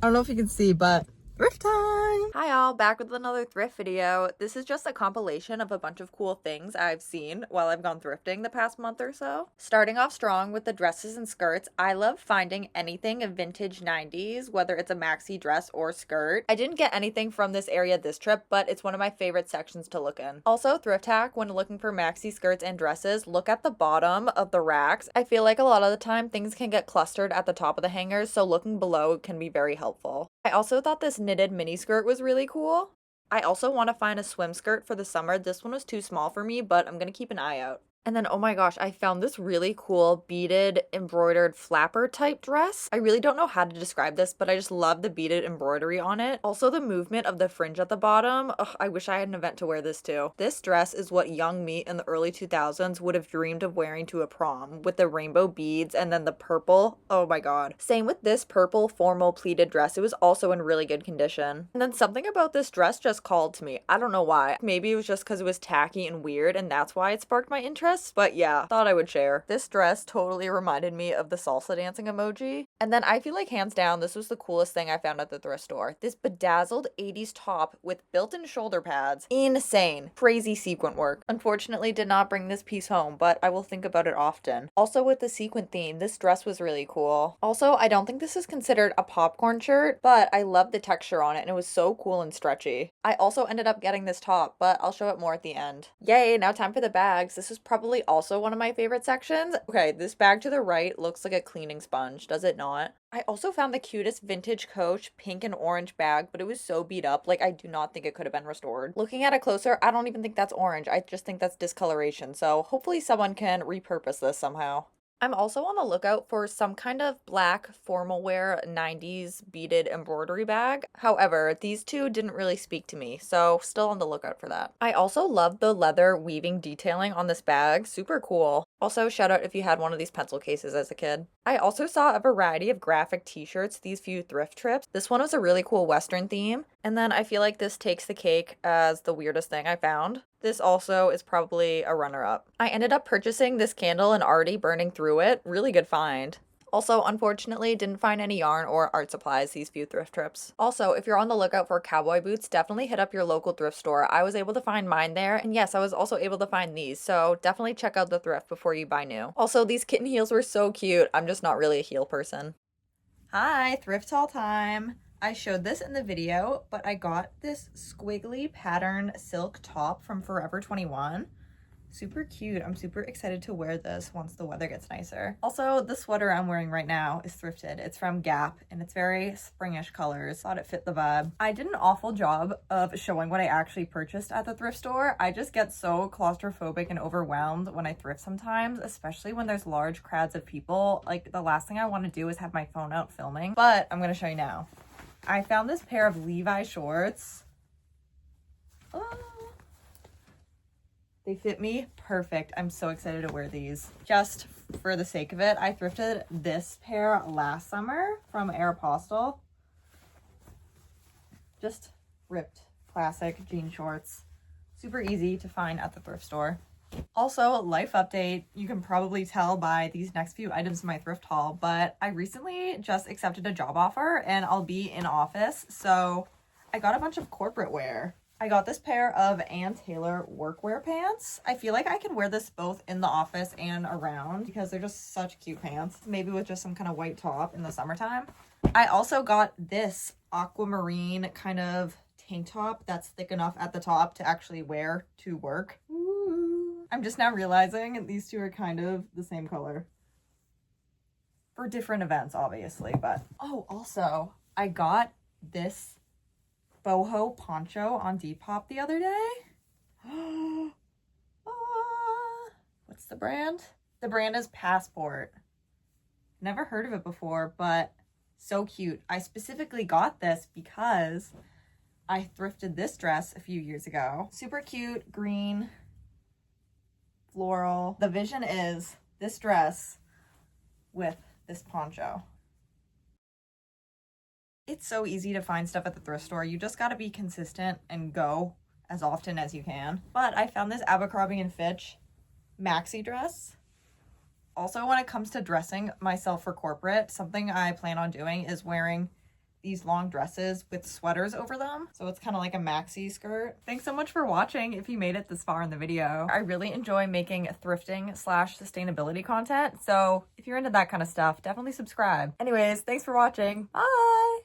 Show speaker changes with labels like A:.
A: don't know if you can see, but thrift time!
B: Hi all, back with another thrift video. This is just a compilation of a bunch of cool things I've seen while I've gone thrifting the past month or so. Starting off strong with the dresses and skirts, I love finding anything vintage 90s, whether it's a maxi dress or skirt. I didn't get anything from this area this trip, but it's one of my favorite sections to look in. Also, thrift hack, when looking for maxi skirts and dresses, look at the bottom of the racks. I feel like a lot of the time things can get clustered at the top of the hangers, so looking below can be very helpful. I also thought this knitted mini skirt was really cool. I also want to find a swim skirt for the summer. This one was too small for me, but I'm gonna keep an eye out. And then, oh my gosh, I found this really cool beaded embroidered flapper type dress. I really don't know how to describe this, but I just love the beaded embroidery on it. Also the movement of the fringe at the bottom. Ugh, I wish I had an event to wear this to. This dress is what young me in the early 2000s would have dreamed of wearing to a prom, with the rainbow beads and then the purple. Oh my god. Same with this purple formal pleated dress. It was also in really good condition. And then something about this dress just called to me. I don't know why. Maybe it was just because it was tacky and weird and that's why it sparked my interest. But yeah, thought I would share. This dress totally reminded me of the salsa dancing emoji. And then I feel like hands down, this was the coolest thing I found at the thrift store. This bedazzled 80s top with built-in shoulder pads. Insane. Crazy sequin work. Unfortunately, did not bring this piece home, but I will think about it often. Also with the sequin theme, this dress was really cool. Also, I don't think this is considered a popcorn shirt, but I love the texture on it and it was so cool and stretchy. I also ended up getting this top, but I'll show it more at the end. Yay, now time for the bags. This is probably also one of my favorite sections. Okay, this bag to the right looks like a cleaning sponge, does it not? I also found the cutest vintage Coach pink and orange bag, but it was so beat up, like I do not think it could have been restored. Looking at it closer, I don't even think that's orange. I just think that's discoloration, so hopefully someone can repurpose this somehow. I'm also on the lookout for some kind of black formal wear 90s beaded embroidery bag. However, these two didn't really speak to me, so still on the lookout for that. I also love the leather weaving detailing on this bag, super cool. Also, shout out if you had one of these pencil cases as a kid. I also saw a variety of graphic t-shirts these few thrift trips. This one was a really cool Western theme, and then I feel like this takes the cake as the weirdest thing I found. This also is probably a runner-up. I ended up purchasing this candle and already burning through it. Really good find. Also, unfortunately, didn't find any yarn or art supplies these few thrift trips. Also, if you're on the lookout for cowboy boots, definitely hit up your local thrift store. I was able to find mine there, and yes, I was also able to find these, so definitely check out the thrift before you buy new. Also, these kitten heels were so cute. I'm just not really a heel person. Hi, thrift haul time. I showed this in the video, but I got this squiggly pattern silk top from Forever 21. Super cute. I'm super excited to wear this once the weather gets nicer. Also, the sweater I'm wearing right now is thrifted. It's from Gap and it's very springish colors. Thought it fit the vibe. I did an awful job of showing what I actually purchased at the thrift store. I just get so claustrophobic and overwhelmed when I thrift sometimes, especially when there's large crowds of people. Like, the last thing I want to do is have my phone out filming, but I'm gonna show you now. I found this pair of Levi shorts. Oh. They fit me perfect. I'm so excited to wear these. Just for the sake of it, I thrifted this pair last summer from Aeropostale. Just ripped classic jean shorts. Super easy to find at the thrift store. Also, life update. You can probably tell by these next few items in my thrift haul, but I recently just accepted a job offer and I'll be in office. So I got a bunch of corporate wear. I got this pair of Ann Taylor workwear pants. I feel like I can wear this both in the office and around because they're just such cute pants. Maybe with just some kind of white top in the summertime. I also got this aquamarine kind of tank top that's thick enough at the top to actually wear to work. Ooh. I'm just now realizing these two are kind of the same color. For different events, obviously, but... Oh, also, I got this boho poncho on Depop the other day. What's the brand? The brand is Passport. Never heard of it before, but so cute. I specifically got this because I thrifted this dress a few years ago. Super cute, green, floral. The vision is this dress with this poncho. It's so easy to find stuff at the thrift store. You just gotta be consistent and go as often as you can. But I found this Abercrombie & Fitch maxi dress. Also, when it comes to dressing myself for corporate, something I plan on doing is wearing these long dresses with sweaters over them. So it's kind of like a maxi skirt. Thanks so much for watching if you made it this far in the video. I really enjoy making thrifting / sustainability content. So if you're into that kind of stuff, definitely subscribe. Anyways, thanks for watching. Bye!